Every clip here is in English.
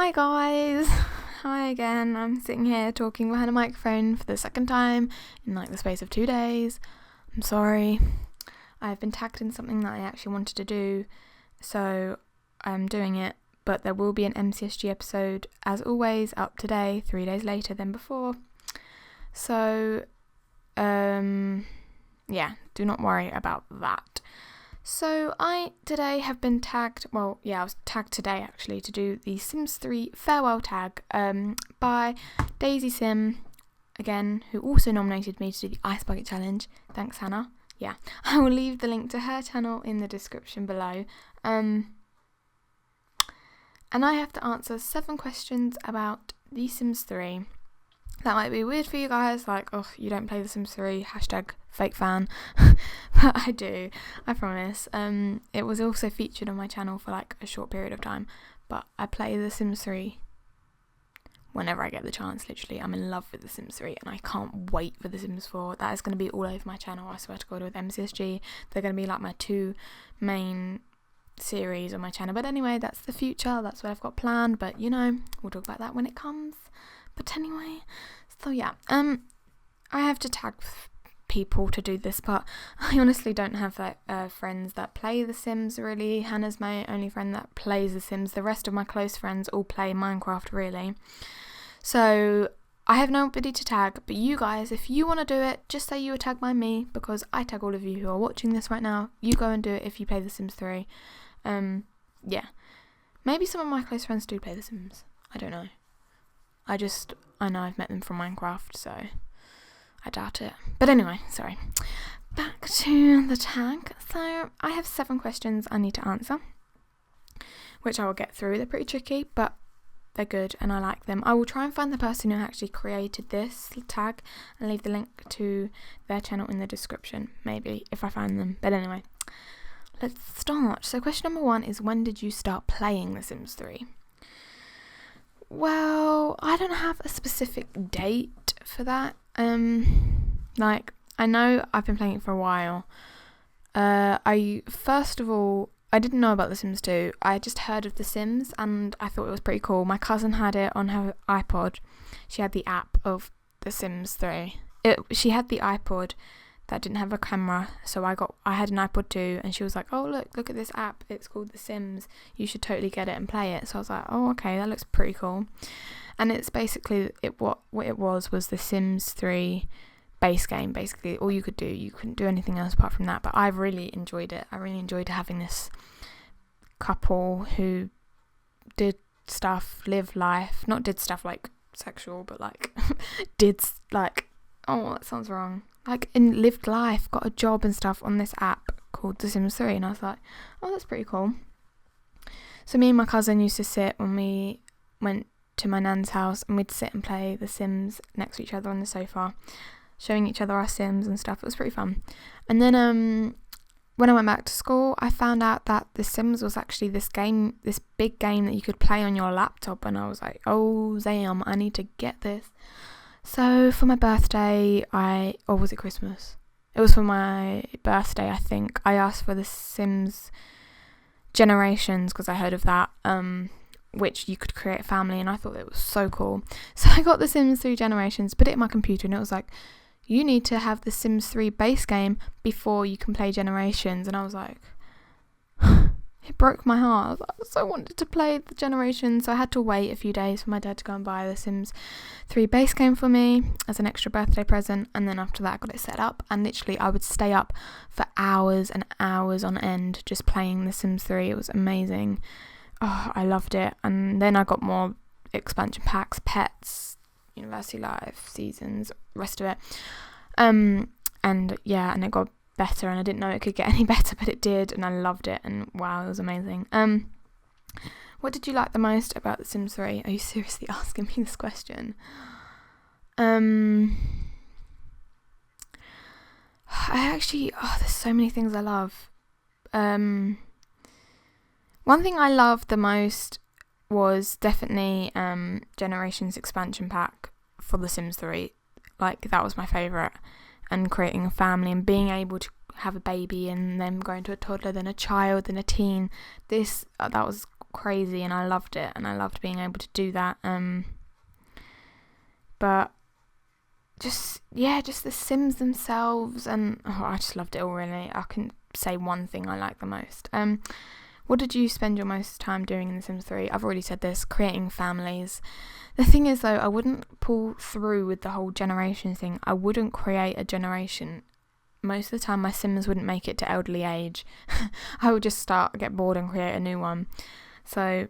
Hi guys, hi again. I'm sitting here talking behind a microphone for the second time in like the space of 2 days. I'm sorry. I've been tagged in something that I actually wanted to do, so I'm doing it, but there will be an MCSG episode as always up today, 3 days later than before. So yeah, do not worry about that. So I today have been tagged, I was tagged today actually to do the Sims 3 farewell tag by DaisySim, again, who also nominated me to do the Ice Bucket Challenge. Thanks, Hannah. Yeah, I will leave the link to her channel in the description below. And I have to answer 7 questions about the Sims 3. That might be weird for you guys, like, oh, you don't play The Sims 3, hashtag fake fan, but I do, I promise. It was also featured on my channel for like a short period of time, but I play The Sims 3 whenever I get the chance, literally. I'm in love with The Sims 3 and I can't wait for The Sims 4. That is going to be all over my channel, I swear to God, with MCSG. They're going to be like my 2 main series on my channel, but anyway, that's the future, that's what I've got planned, but you know, we'll talk about that when it comes. But anyway, so yeah, I have to tag people to do this, but I honestly don't have friends that play The Sims really. Hannah's my only friend that plays The Sims. The rest of my close friends all play Minecraft really. So I have nobody to tag, but you guys, if you want to do it, just say you were tagged by me, because I tag all of you who are watching this right now. You go and do it if you play The Sims 3. Yeah. Maybe some of my close friends do play The Sims. I don't know. I know I've met them from Minecraft, so I doubt it. But anyway, sorry. Back to the tag. So I have 7 questions I need to answer, which I will get through. They're pretty tricky, but they're good and I like them. I will try and find the person who actually created this tag and leave the link to their channel in the description, maybe, if I find them. But anyway, let's start. So question number 1 is, when did you start playing The Sims 3? Well, I don't have a specific date for that. Like, I know I've been playing it for a while. First of all, I didn't know about The Sims 2. I just heard of The Sims and I thought it was pretty cool. My cousin had it on her iPod. She had the app of The Sims 3. She had the iPod that didn't have a camera, so I had an iPod too, and she was like, oh look at this app, it's called The Sims, you should totally get it and play it. So I was like, oh okay, that looks pretty cool. And it's basically what it was The Sims 3 base game. Basically all you could do, you couldn't do anything else apart from that, but I really enjoyed it. I really enjoyed having this couple who did stuff, lived life, not did stuff like sexual, but like did like, oh that sounds wrong, like in lived life, got a job and stuff on this app called The Sims 3, and I was like, oh that's pretty cool. So me and my cousin used to sit when we went to my nan's house, and we'd sit and play The Sims next to each other on the sofa, showing each other our Sims and stuff. It was pretty fun. And then when I went back to school, I found out that The Sims was actually this big game that you could play on your laptop, and I was like, oh damn, I need to get this. So for my birthday, or was it Christmas? It was for my birthday, I think. I asked for The Sims Generations because I heard of that, which you could create a family, and I thought it was so cool. So I got The Sims 3 Generations, put it in my computer, and it was like, you need to have The Sims 3 base game before you can play Generations. And I was like, it broke my heart. I so wanted to play the Generations, so I had to wait a few days for my dad to go and buy The Sims 3 base game for me as an extra birthday present, and then after that I got it set up, and literally I would stay up for hours and hours on end just playing The Sims 3. It was amazing. Oh, I loved it. And then I got more expansion packs, pets, University Life, seasons, rest of it. And it got better, and I didn't know it could get any better, but it did, and I loved it, and wow, it was amazing. What did you like the most about The Sims 3? Are you seriously asking me this question? There's so many things I love. One thing I loved the most was definitely Generations expansion pack for The Sims 3. Like, that was my favourite. And creating a family and being able to have a baby and then going to a toddler, then a child, then a teen. That was crazy, and I loved it, and I loved being able to do that. But just the Sims themselves, and I just loved it all, really. I couldn't say one thing I like the most. What did you spend your most time doing in The Sims 3? I've already said this, creating families. The thing is, though, I wouldn't pull through with the whole generation thing. I wouldn't create a generation. Most of the time, my Sims wouldn't make it to elderly age. I would just get bored and create a new one. So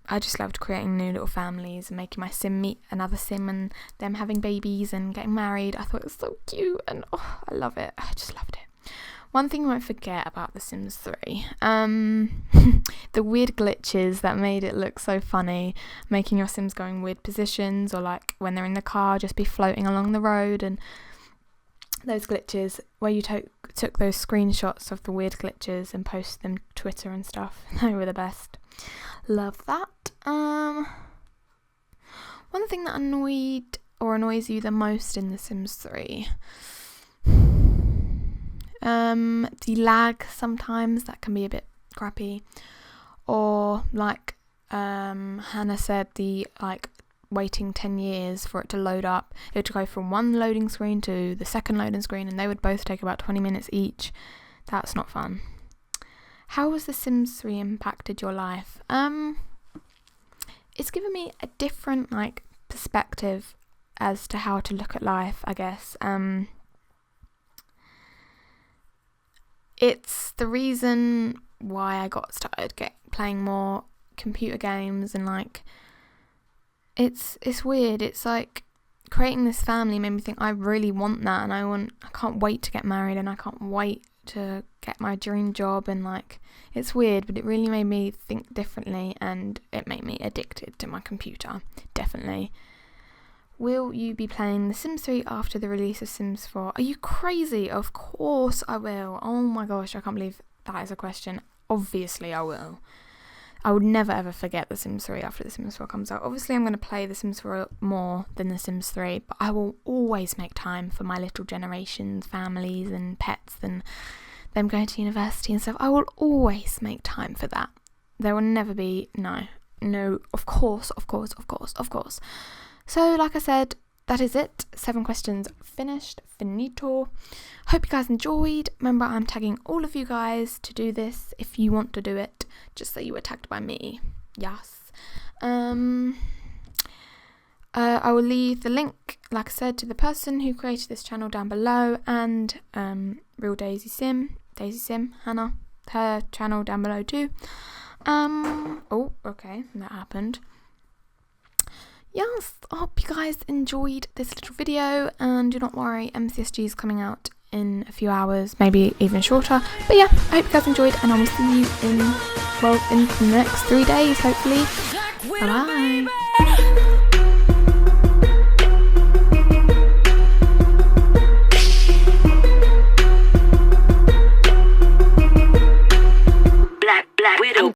I just loved creating new little families and making my Sim meet another Sim and them having babies and getting married. I thought it was so cute, and I love it. I just loved it. One thing you won't forget about The Sims 3, the weird glitches that made it look so funny, making your Sims go in weird positions, or like when they're in the car just be floating along the road, and those glitches where you took those screenshots of the weird glitches and posted them to Twitter and stuff. They were the best. Love that. One thing that annoys you the most in The Sims 3. The lag sometimes, that can be a bit crappy, or like Hannah said, the waiting 10 years for it to load up. It would go from one loading screen to the second loading screen, and they would both take about 20 minutes each. That's not fun. How has The Sims 3 impacted your life? It's given me a different perspective as to how to look at life, I guess. It's the reason why I got started playing more computer games, and it's weird. It's like creating this family made me think I really want that, and I can't wait to get married, and I can't wait to get my dream job, and it's weird, but it really made me think differently, and it made me addicted to my computer, definitely. Will you be playing The Sims 3 after the release of Sims 4? Are you crazy? Of course I will. Oh my gosh, I can't believe that is a question. Obviously I will. I would never ever forget The Sims 3 after The Sims 4 comes out. Obviously I'm going to play The Sims 4 more than The Sims 3, but I will always make time for my little generations, families and pets, and them going to university and stuff. I will always make time for that. There will never be, no, of course. So, like I said, that is it. 7 questions finished. Finito. Hope you guys enjoyed. Remember, I'm tagging all of you guys to do this if you want to do it, just so you were tagged by me. Yes. I will leave the link, like I said, to the person who created this channel down below, and real DaisySim, Hannah, her channel down below too. Oh, okay, that happened. Yes, I hope you guys enjoyed this little video, and do not worry, MCSG is coming out in a few hours, maybe even shorter. But yeah, I hope you guys enjoyed, and I will see you in the next 3 days, hopefully. Bye bye.